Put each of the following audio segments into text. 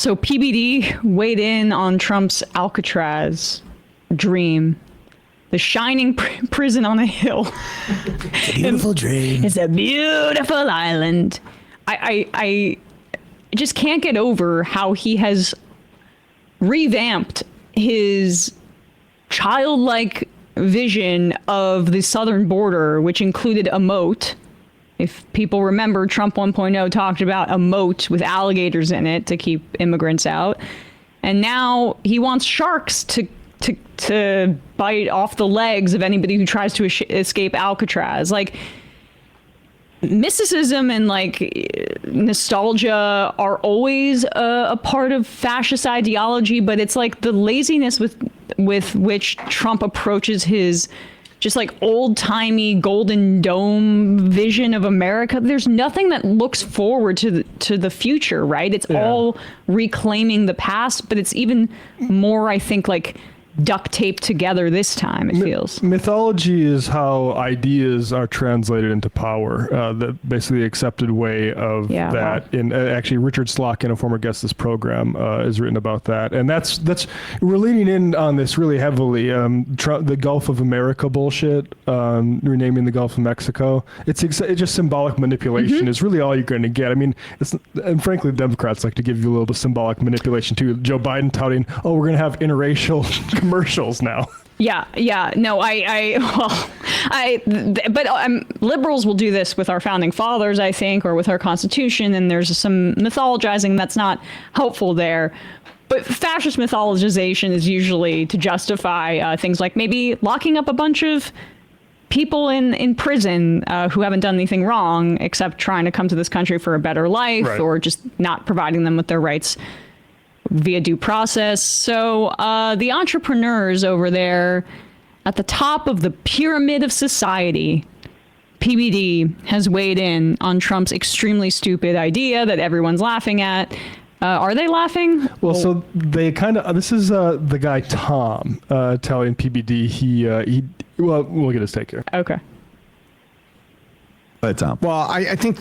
So PBD weighed in on Trump's Alcatraz dream. The shining prison on a hill. It's a beautiful dream. It's a beautiful island. I just can't get over how he has revamped his childlike vision of the southern border, which included a moat. If people remember, Trump 1.0 talked about a moat with alligators in it to keep immigrants out. And now he wants sharks to bite off the legs of anybody who tries to escape Alcatraz. Like, mysticism and like nostalgia are always a part of fascist ideology, but it's like the laziness with which Trump approaches his just like old-timey Golden Dome vision of America. There's nothing that looks forward to the future, right? It's all reclaiming the past, but it's even more, I think, like duct taped together this time, it feels. Mythology is how ideas are translated into power. The basically accepted way of that. Wow. In actually, Richard Slotkin, a former guest of this program, has written about that, and that's we're leaning in on this really heavily. The Gulf of America bullshit, renaming the Gulf of Mexico. It's just symbolic manipulation. Is really all you're going to get. I mean, and frankly, the Democrats like to give you a little bit of symbolic manipulation too. Joe Biden touting, "Oh, we're going to have interracial commercials now." Yeah. No, liberals will do this with our founding fathers, I think, or with our Constitution, and there's some mythologizing that's not helpful there. But fascist mythologization is usually to justify things like maybe locking up a bunch of people in prison who haven't done anything wrong except trying to come to this country for a better life, right, or just not providing them with their rights via due process. So the entrepreneurs over there at the top of the pyramid of society, PBD, has weighed in on Trump's extremely stupid idea that everyone's laughing at. Are they laughing? Well, so they kind of, this is the guy Tom telling PBD well, we'll get his take here. Okay. Tom. Well, I think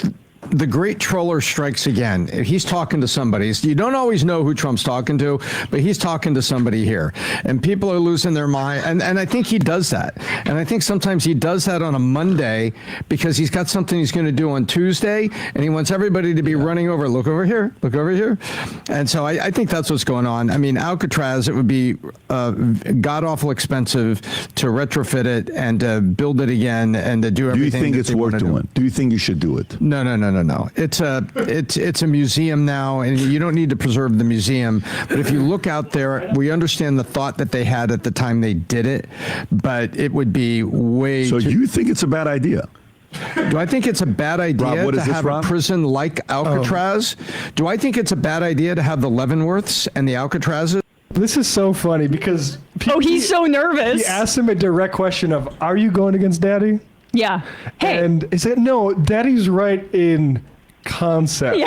the great troller strikes again. He's talking to somebody. You don't always know who Trump's talking to, but he's talking to somebody here. And people are losing their mind. And I think he does that. And I think sometimes he does that on a Monday because he's got something he's going to do on Tuesday, and he wants everybody to be running over. Look over here. Look over here. And so I think that's what's going on. I mean, Alcatraz, it would be god-awful expensive to retrofit it and to build it again and to do everything. Do you think it's worth doing? Do you think you should do it? No. It's a museum now, and you don't need to preserve the museum. But if you look out there, we understand the thought that they had at the time they did it, but it would be way. So you think it's a bad idea? Do I think it's a bad idea Rob, to have a prison like Alcatraz? Do I think it's a bad idea to have the Leavenworths and the Alcatrazes? This is so funny because he's so nervous. He asked him a direct question of, "Are you going against Daddy?" Yeah. Hey. And he said, "No, Daddy's right in concept,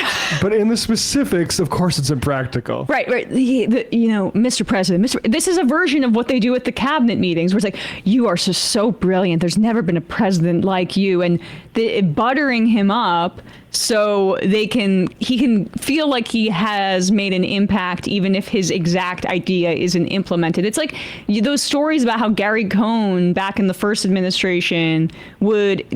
but in the specifics, of course, it's impractical." Right. Mr. President, this is a version of what they do at the cabinet meetings, where it's like, "You are so brilliant. There's never been a president like you," and buttering him up so he can feel like he has made an impact, even if his exact idea isn't implemented. It's like those stories about how Gary Cohn back in the first administration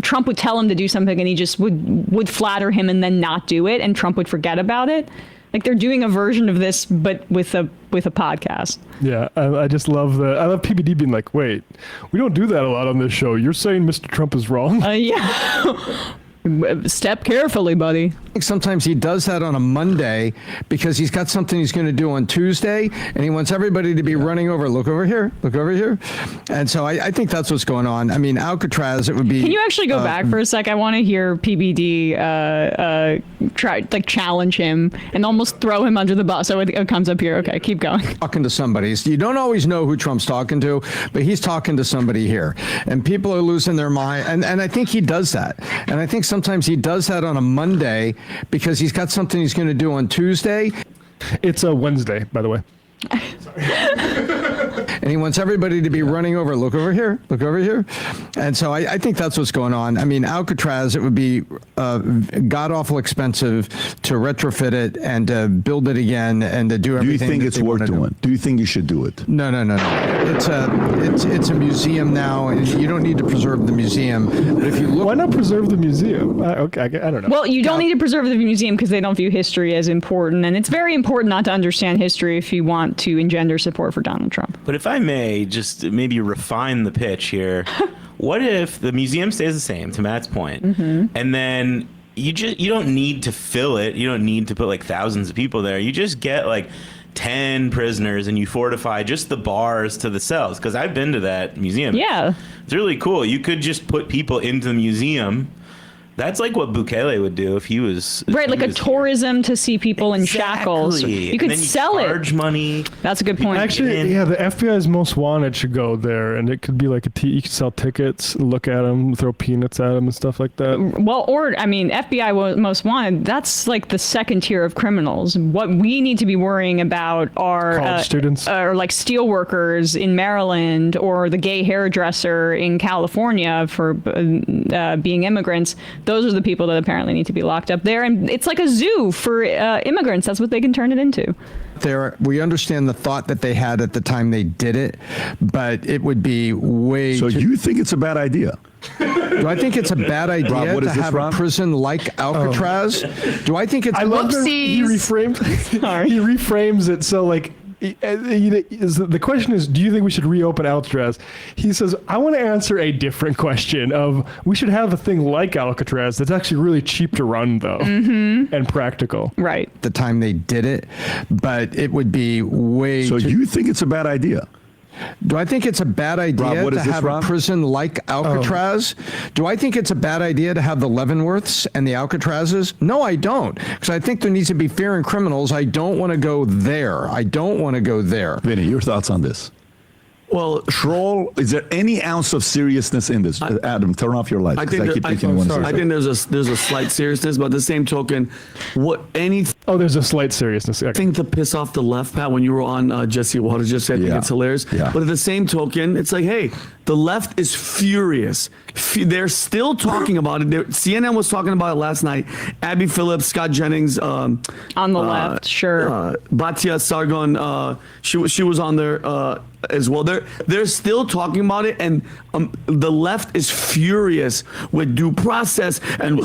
Trump would tell him to do something and he just would flatter him and then not do it, and Trump would forget about it. Like they're doing a version of this, but with a podcast. Yeah, I just love I love PBD being like, "Wait, we don't do that a lot on this show. You're saying Mr. Trump is wrong?" Yeah. Step carefully, buddy. I think sometimes he does that on a Monday because he's got something he's going to do on Tuesday, and he wants everybody to be running over. Look over here. Look over here. And so I think that's what's going on. I mean, Alcatraz, it would be. Can you actually go back for a sec? I want to hear PBD challenge him and almost throw him under the bus. So it comes up here. Okay, keep going. Talking to somebody. You don't always know who Trump's talking to, but he's talking to somebody here. And people are losing their mind. And I think he does that. And I think sometimes he does that on a Monday because he's got something he's going to do on Tuesday. It's a Wednesday, by the way. And and he wants everybody to be running over. Look over here. Look over here. And so I think that's what's going on. I mean, Alcatraz, it would be god awful expensive to retrofit it and to build it again and to do everything. Do you think it's worth doing? Do you think you should do it? No. It's a museum now. You don't need to preserve the museum. But if you look, why not preserve the museum? Okay, I don't know. Well, you don't need to preserve the museum because they don't view history as important, and it's very important not to understand history if you want to engender support for Donald Trump. But if I may just maybe refine the pitch here, what if the museum stays the same, to Matt's point, and then you don't need to fill it, you don't need to put like thousands of people there, you just get like 10 prisoners and you fortify just the bars to the cells, because I've been to that museum. Yeah, it's really cool. You could just put people into the museum. That's like what Bukele would do if he was right, like a tourism to see people in shackles. You could sell it. Charge money. That's a good point. Actually, yeah, the FBI's Most Wanted should go there, and it could be like you could sell tickets, look at them, throw peanuts at them, and stuff like that. Well, or I mean, FBI Most Wanted. That's like the second tier of criminals. What we need to be worrying about are college students, or like steel workers in Maryland, or the gay hairdresser in California for being immigrants. Those are the people that apparently need to be locked up there. And it's like a zoo for immigrants. That's what they can turn it into. We understand the thought that they had at the time they did it, but it would be way So you think it's a bad idea? Do I think it's a bad idea Rob, to have a prison like Alcatraz? Do I think it's... I love that he reframes it so like... The question is, do you think we should reopen Alcatraz? He says, I want to answer a different question of, we should have a thing like Alcatraz that's actually really cheap to run, though, and practical. Right. The time they did it, but it would be way... So you think it's a bad idea? Do I think it's a bad idea Rob, to have a prison like Alcatraz? Do I think it's a bad idea to have the Leavenworths and the Alcatrazes? No, I don't. Because I think there needs to be fear in criminals. I don't want to go there. Vinny, your thoughts on this? Well, Troll, is there any ounce of seriousness in this? Adam, turn off your lights. I think there's a slight seriousness, but at the same token, there's a slight seriousness. I think to piss off the left, Pat, when you were on Jesse Waters just said, I think it's hilarious. Yeah. But at the same token, it's like, hey, the left is furious. They're still talking about it. CNN was talking about it last night. Abby Phillips, Scott Jennings, on the left, sure. Batia Sargon, she was on there as well. They're still talking about it, and the left is furious with due process. And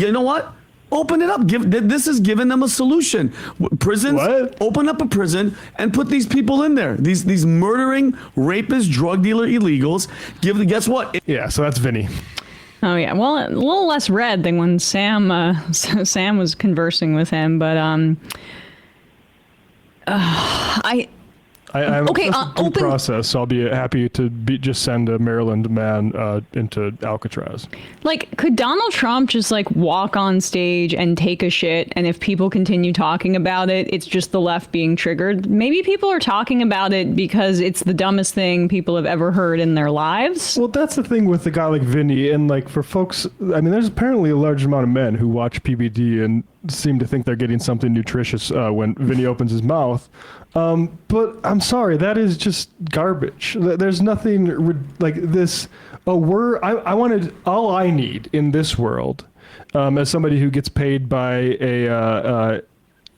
you know what? Open it up. This is giving them a solution. Prisons. What? Open up a prison and put these people in there. These murdering, rapist, drug dealer, illegals. Guess what? Yeah. So that's Vinny. Oh yeah. Well, a little less red than when Sam was conversing with him, but I'm due process, so I'll be happy to just send a Maryland man into Alcatraz. Like, could Donald Trump just like walk on stage and take a shit, and if people continue talking about it, it's just the left being triggered? Maybe people are talking about it because it's the dumbest thing people have ever heard in their lives. Well, that's the thing with a guy like Vinny, and like for folks, I mean, there's apparently a large amount of men who watch PBD and seem to think they're getting something nutritious when Vinny opens his mouth. But I'm sorry, that is just garbage. There's nothing like this. I wanted, all I need in this world, as somebody who gets paid by a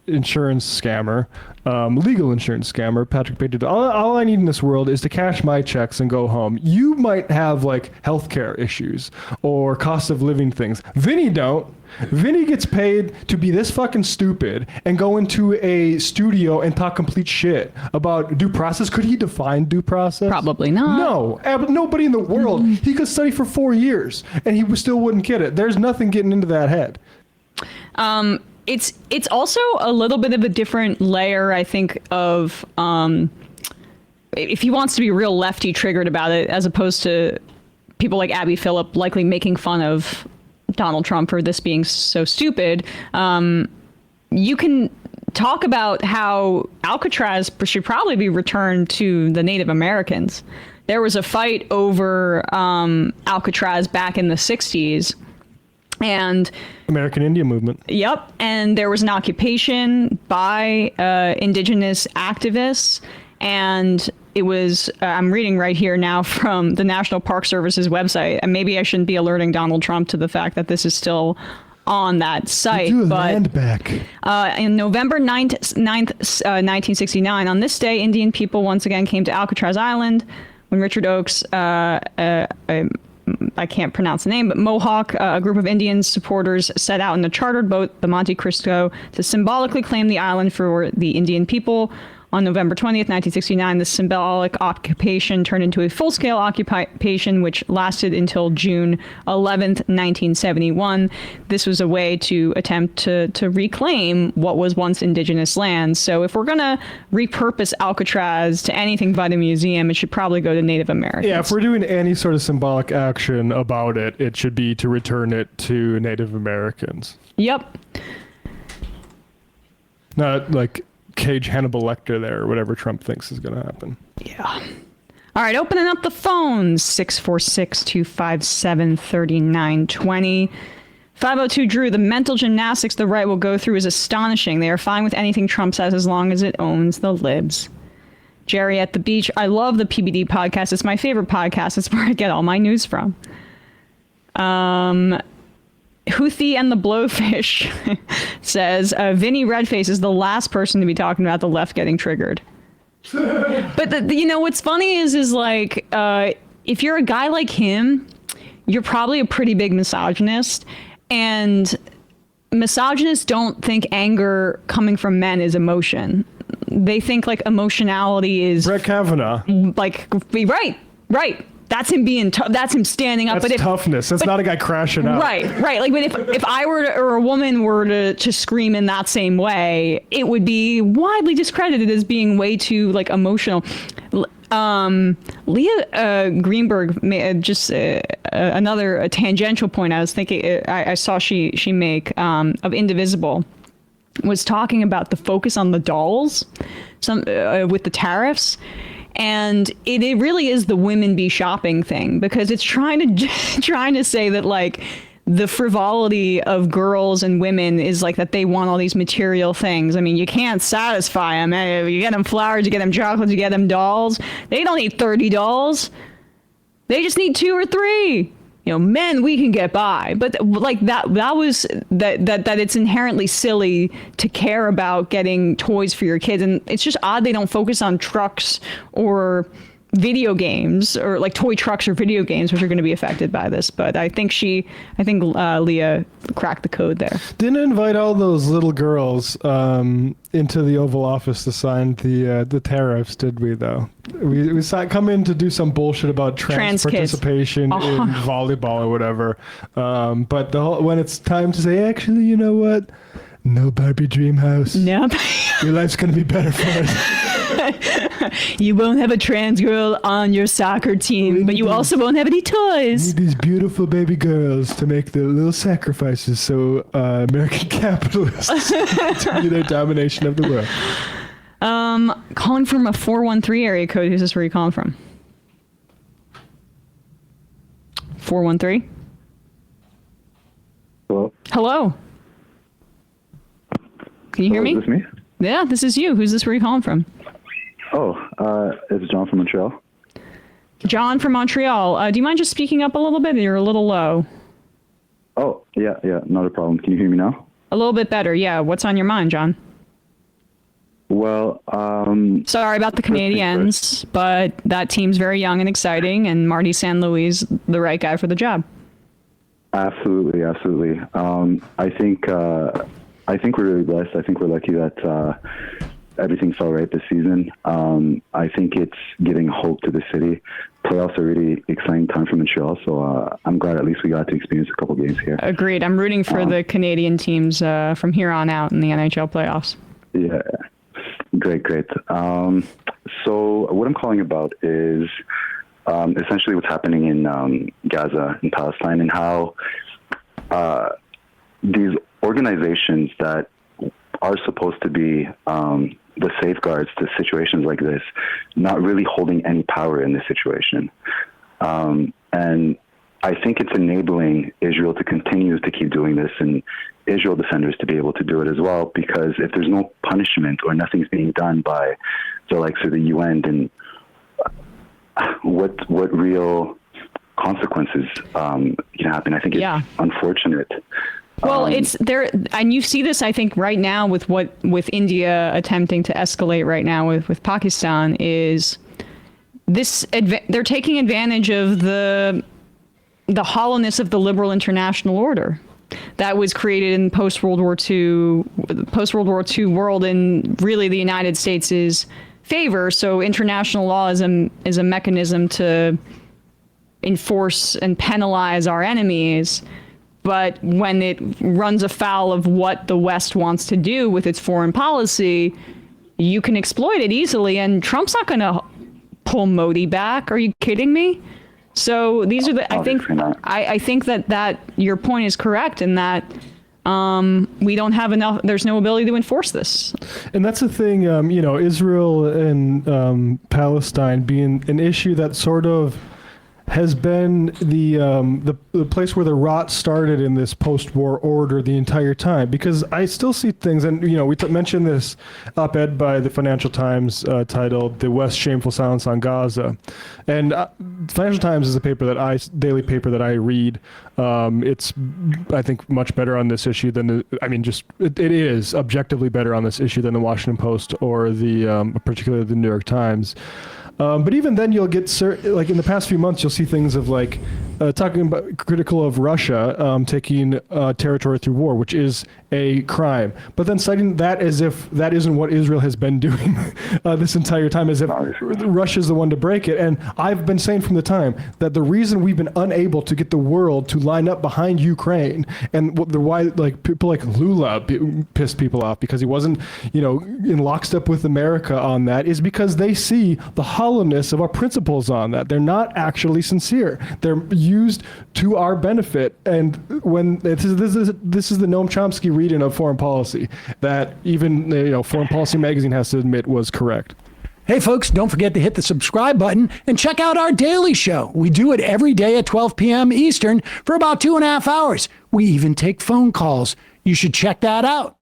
insurance scammer, legal insurance scammer, Patrick Payton. All I need in this world is to cash my checks and go home. You might have like healthcare issues or cost of living things. Vinny don't. Vinny gets paid to be this fucking stupid and go into a studio and talk complete shit about due process. Could he define due process? Probably not. No, nobody in the world. He could study for 4 years and he still wouldn't get it. There's nothing getting into that head. It's also a little bit of a different layer, I think, of if he wants to be real lefty triggered about it, as opposed to people like Abby Phillip likely making fun of Donald Trump for this being so stupid. You can talk about how Alcatraz should probably be returned to the Native Americans. There was a fight over Alcatraz back in the 60s. And American Indian movement. Yep. And there was an occupation by indigenous activists. And it was, I'm reading right here now from the National Park Service's website, and maybe I shouldn't be alerting Donald Trump to the fact that this is still on that site. Land back. In November 9th, 1969, on this day, Indian people once again came to Alcatraz Island when Richard Oakes, I can't pronounce the name, but Mohawk, a group of Indian supporters set out in a chartered boat, the Monte Cristo, to symbolically claim the island for the Indian people. On November 20th, 1969, the symbolic occupation turned into a full-scale occupation, which lasted until June 11th, 1971. This was a way to attempt to reclaim what was once indigenous land. So if we're going to repurpose Alcatraz to anything but a museum, it should probably go to Native Americans. Yeah, if we're doing any sort of symbolic action about it, it should be to return it to Native Americans. Yep. Not like cage Hannibal Lecter there or whatever Trump thinks is going to happen. Yeah. All right, opening up the phones, 646-257-3920. 502 Drew, the mental gymnastics the right will go through is astonishing. They are fine with anything Trump says as long as it owns the libs. Jerry at the beach, I love the PBD podcast. It's my favorite podcast. It's where I get all my news from. Houthi and the Blowfish says, Vinny Redface is the last person to be talking about the left getting triggered. But you know what's funny is like if you're a guy like him, you're probably a pretty big misogynist, and misogynists don't think anger coming from men is emotion. They think like emotionality is Brett Kavanaugh. Like right. That's him being that's him standing up. That's toughness. That's not a guy crashing out. Right. Like, but if I were to, or a woman were to scream in that same way, it would be widely discredited as being way too like emotional. Leah Greenberg made just another tangential point. I was thinking I saw she make of Indivisible was talking about the focus on the dolls, with the tariffs. And it really is the women be shopping thing, because it's trying to say that like the frivolity of girls and women is like that they want all these material things. I mean, you can't satisfy them. You get them flowers, you get them chocolates, you get them dolls. They don't need 30 dolls. They just need 2 or 3. You know, men, we can get by, but like that was that it's inherently silly to care about getting toys for your kids. And it's just odd they don't focus on trucks or video games, or like toy trucks or video games, which are going to be affected by this. But I think Leah cracked the code there. Didn't invite all those little girls into the Oval Office to sign the tariffs, did we? Though we saw come in to do some bullshit about trans participation in volleyball or whatever. But when it's time to say, actually, you know what? No Barbie dream house. Nope. Your life's gonna be better for us. You won't have a trans girl on your soccer team, but you also won't have any toys. Need these beautiful baby girls to make the little sacrifices so American capitalists continue their domination of the world. Calling from a 413 area code. Who's this? Where are you calling from? 413? Hello? Hello. Can you hear me? Is this me? Yeah, this is you. Who's this? Where are you calling from? Oh, it's John from Montreal. John from Montreal. Do you mind just speaking up a little bit? You're a little low. Oh, yeah, not a problem. Can you hear me now? A little bit better, yeah. What's on your mind, John? Well, sorry about the Canadiens, but that team's very young and exciting, and Marty St. Louis is the right guy for the job. Absolutely. I think we're really blessed. I think we're lucky that everything fell right this season. I think it's giving hope to the city. Playoffs are a really exciting time for Montreal, so I'm glad at least we got to experience a couple games here. Agreed. I'm rooting for the Canadian teams from here on out in the NHL playoffs. Yeah, great. So what I'm calling about is essentially what's happening in Gaza and Palestine, and how these organizations that are supposed to be the safeguards to situations like this, not really holding any power in this situation. And I think it's enabling Israel to continue to keep doing this, and Israel defenders to be able to do it as well, because if there's no punishment or nothing's being done by the likes of the UN, then what real consequences can happen. I think it's unfortunate. Well, it's there, and you see this, I think, right now with India attempting to escalate right now with Pakistan is this. They're taking advantage of the hollowness of the liberal international order that was created in post-World War II world in really the United States' favor. So international law is a mechanism to enforce and penalize our enemies. But when it runs afoul of what the West wants to do with its foreign policy, you can exploit it easily. And Trump's not going to pull Modi back. Are you kidding me? So these are the. I think that your point is correct in that we don't have enough. There's no ability to enforce this. And that's the thing. Israel and Palestine being an issue that sort of has been the place where the rot started in this post-war order the entire time, because I still see things, and we mentioned this op-ed by the Financial Times titled "The West's Shameful Silence on Gaza," and Financial Times is a daily paper that I read. It's, I think, much better on this issue than it is objectively better on this issue than the Washington Post or particularly the New York Times. But even then, you'll get like in the past few months, you'll see things of like talking about critical of Russia taking territory through war, which is a crime, but then citing that as if that isn't what Israel has been doing this entire time, as if Russia's the one to break it. And I've been saying from the time that the reason we've been unable to get the world to line up behind Ukraine, and why like people like Lula pissed people off because he wasn't in lockstep with America on that, is because they see the hollowness of our principles on that. They're not actually sincere. They're used to our benefit. And when this is the Noam Chomsky reading of foreign policy that even Foreign Policy Magazine has to admit was correct. Hey folks, don't forget to hit the subscribe button and check out our daily show. We do it every day at 12 p.m. Eastern for about 2.5 hours. We even take phone calls. You should check that out.